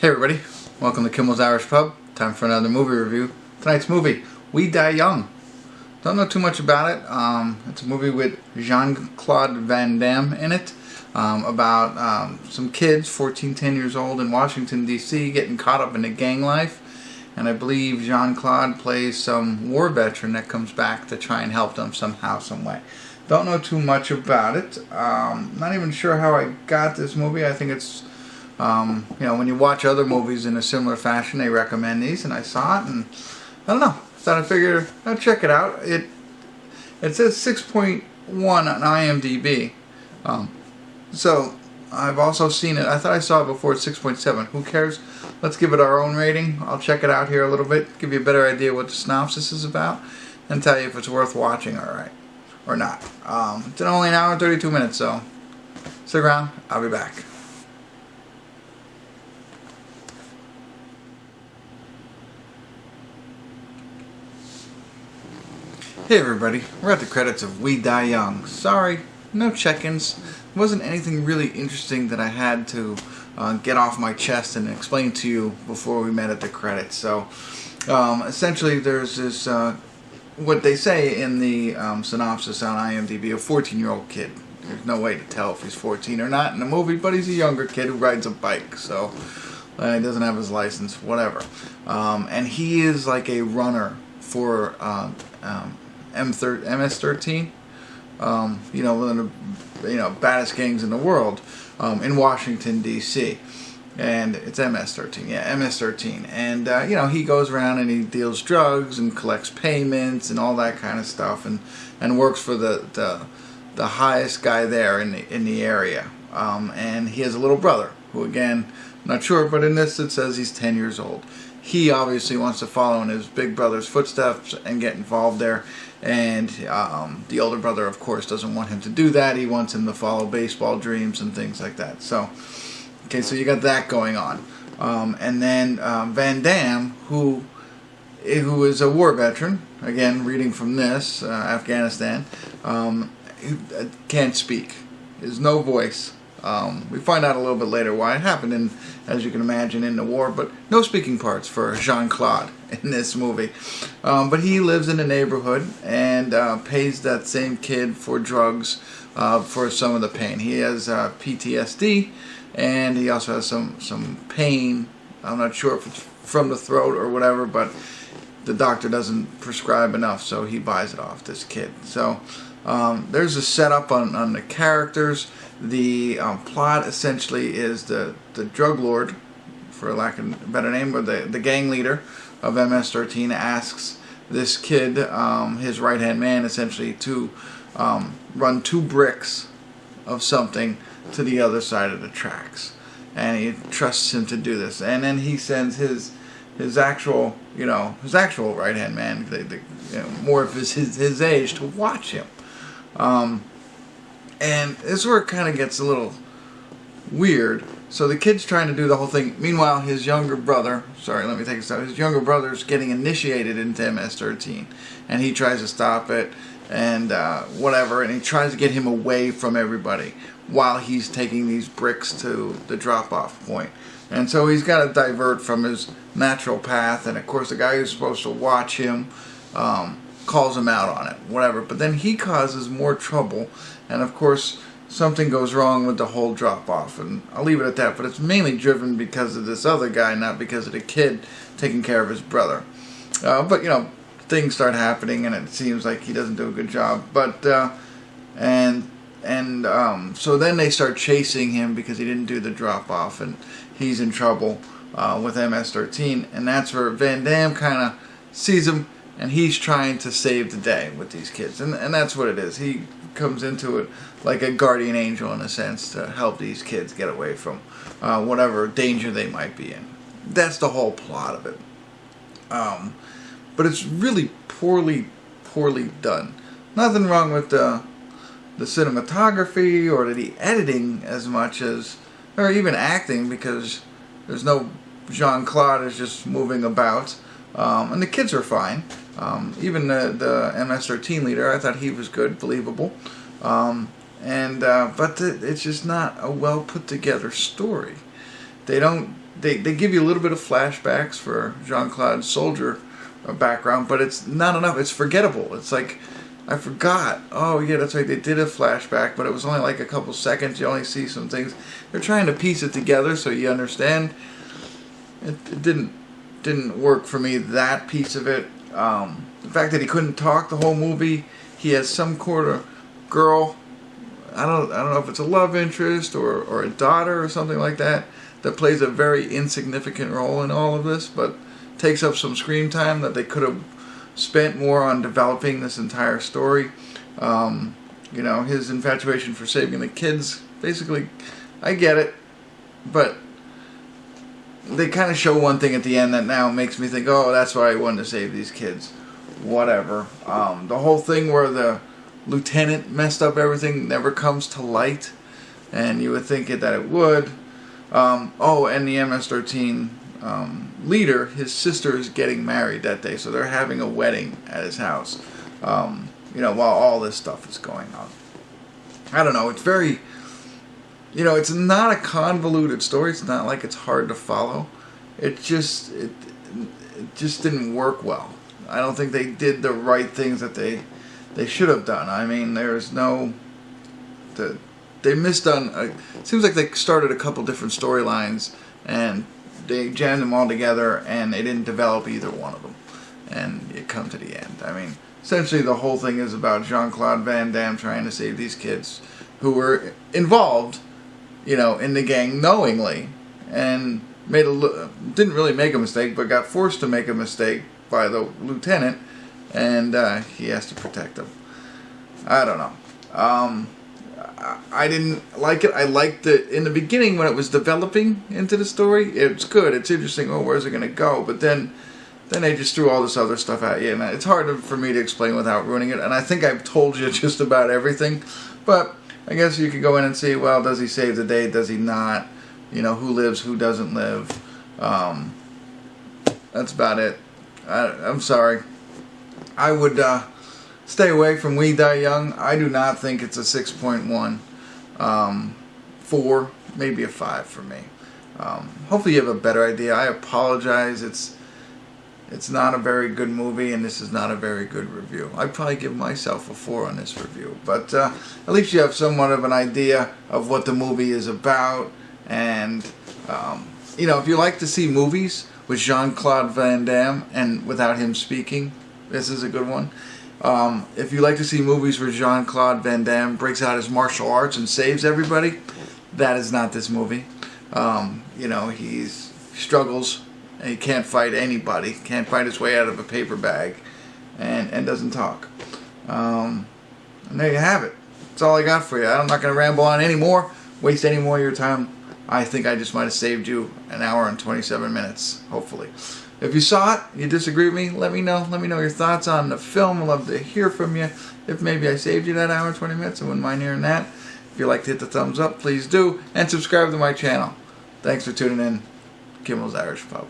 Hey everybody, welcome to Kimmel's Irish Pub. Time for another movie review. Tonight's movie, We Die Young. Don't know too much about it. It's a movie with Jean-Claude Van Damme in it. About some kids, 14, 10 years old in Washington, D.C. getting caught up in the gang life. And I believe Jean-Claude plays some war veteran that comes back to try and help them somehow, some way. Don't know too much about it. Not even sure how I got this movie. I think it's when you watch other movies in a similar fashion, they recommend these, and I saw it, and I don't know. Thought I figured I'd check it out. It says 6.1 on IMDb, so I've also seen it. I thought I saw it before. It's 6.7. Who cares? Let's give it our own rating. I'll check it out here a little bit, give you a better idea what the synopsis is about, and tell you if it's worth watching, alright, or not. It's only an hour and 32 minutes, so stick around. I'll be back. Hey everybody, we're at the credits of We Die Young. Sorry, no check-ins. There wasn't anything really interesting that I had to get off my chest and explain to you before we met at the credits. So, essentially there's this, what they say in the synopsis on IMDb, a 14-year-old kid. There's no way to tell if he's 14 or not in the movie, but he's a younger kid who rides a bike, so he doesn't have his license, whatever. And he is like a runner for MS-13, one of the baddest gangs in the world, in Washington D.C. and it's MS-13, yeah, MS-13, and he goes around and he deals drugs and collects payments and all that kind of stuff, and works for the highest guy there in the area, and he has a little brother who, again, I'm not sure, but in this it says he's 10 years old. He obviously wants to follow in his big brother's footsteps and get involved there. And the older brother, of course, doesn't want him to do that. He wants him to follow baseball dreams and things like that. So, okay, so you got that going on. And then Van Damme, who is a war veteran, again, reading from this, Afghanistan, can't speak. There's no voice. We find out a little bit later why it happened, as you can imagine, in the war, but no speaking parts for Jean-Claude in this movie. But he lives in the neighborhood and pays that same kid for drugs for some of the pain. He has PTSD, and he also has some pain. I'm not sure if it's from the throat or whatever, but the doctor doesn't prescribe enough, so he buys it off this kid. So there's a setup on the characters. The plot essentially is the drug lord, for lack of a better name, or the gang leader of MS-13 asks this kid, his right-hand man, essentially, to run 2 bricks of something to the other side of the tracks, and he trusts him to do this. And then he sends his actual right-hand man, more of his age, to watch him. And this is where it kind of gets a little weird. So the kid's trying to do the whole thing. Meanwhile, his younger brother, his younger brother's getting initiated into MS-13. And he tries to stop it and whatever. And he tries to get him away from everybody while he's taking these bricks to the drop-off point. And so he's got to divert from his natural path. And of course, the guy who's supposed to watch him calls him out on it, whatever. But then he causes more trouble, and of course something goes wrong with the whole drop-off, and I'll leave it at that. But it's mainly driven because of this other guy, not because of the kid taking care of his brother. But things start happening, and it seems like he doesn't do a good job. But so then they start chasing him because he didn't do the drop-off, and he's in trouble with MS-13, and that's where Van Damme kind of sees him. And he's trying to save the day with these kids. And that's what it is. He comes into it like a guardian angel, in a sense, to help these kids get away from whatever danger they might be in. That's the whole plot of it. But it's really poorly done. Nothing wrong with the cinematography or the editing as much as, or even acting, because there's no Jean-Claude is just moving about. And the kids are fine. Even the MS-13 leader, I thought he was good, believable. But it's just not a well put together story. They don't they give you a little bit of flashbacks for Jean-Claude's soldier background, but it's not enough. It's forgettable. It's like, I forgot. Oh yeah, that's right. They did a flashback, but it was only like a couple seconds. You only see some things. They're trying to piece it together so you understand. It didn't work for me, that piece of it. The fact that he couldn't talk the whole movie. He has some sort of girl. I don't know if it's a love interest or a daughter or something like that plays a very insignificant role in all of this, but takes up some screen time that they could have spent more on developing this entire story. You know, his infatuation for saving the kids, basically, I get it, but they kind of show one thing at the end that now makes me think, oh, that's why I wanted to save these kids. Whatever. The whole thing where the lieutenant messed up everything never comes to light, and you would think that it would. Oh, and the MS-13 leader, his sister is getting married that day, so they're having a wedding at his house, you know, while all this stuff is going on. I don't know, it's very, you know, it's not a convoluted story. It's not like it's hard to follow. It just didn't work well. I don't think they did the right things that they should have done. I mean, there's no... They missed on... It seems like they started a couple different storylines and they jammed them all together and they didn't develop either one of them. And it come to the end. I mean, essentially the whole thing is about Jean-Claude Van Damme trying to save these kids who were involved, you know, in the gang knowingly, and didn't really make a mistake, but got forced to make a mistake by the lieutenant, and he has to protect them. I don't know. I didn't like it. I liked it in the beginning when it was developing into the story. It's good. It's interesting. Oh, where's it going to go? But then they just threw all this other stuff at you, and it's hard for me to explain without ruining it. And I think I've told you just about everything, but I guess you could go in and see, well, does he save the day? Does he not? You know, who lives, who doesn't live? That's about it. I'm sorry. I would stay away from We Die Young. I do not think it's a 6.1. 4, maybe a 5 for me. Hopefully you have a better idea. I apologize. It's not a very good movie, and this is not a very good review. I'd probably give myself a 4 on this review. But at least you have somewhat of an idea of what the movie is about. And, you know, if you like to see movies with Jean-Claude Van Damme and without him speaking, this is a good one. If you like to see movies where Jean-Claude Van Damme breaks out his martial arts and saves everybody, that is not this movie. You know, he struggles and he can't fight anybody, can't fight his way out of a paper bag, and doesn't talk. And there you have it. That's all I got for you. I'm not going to ramble on anymore, waste any more of your time. I think I just might have saved you an hour and 27 minutes, hopefully. If you saw it, you disagree with me, let me know. Let me know your thoughts on the film. I'd love to hear from you. If maybe I saved you that hour and 20 minutes, I wouldn't mind hearing that. If you'd like to hit the thumbs up, please do. And subscribe to my channel. Thanks for tuning in. Kimmel's Irish Pub.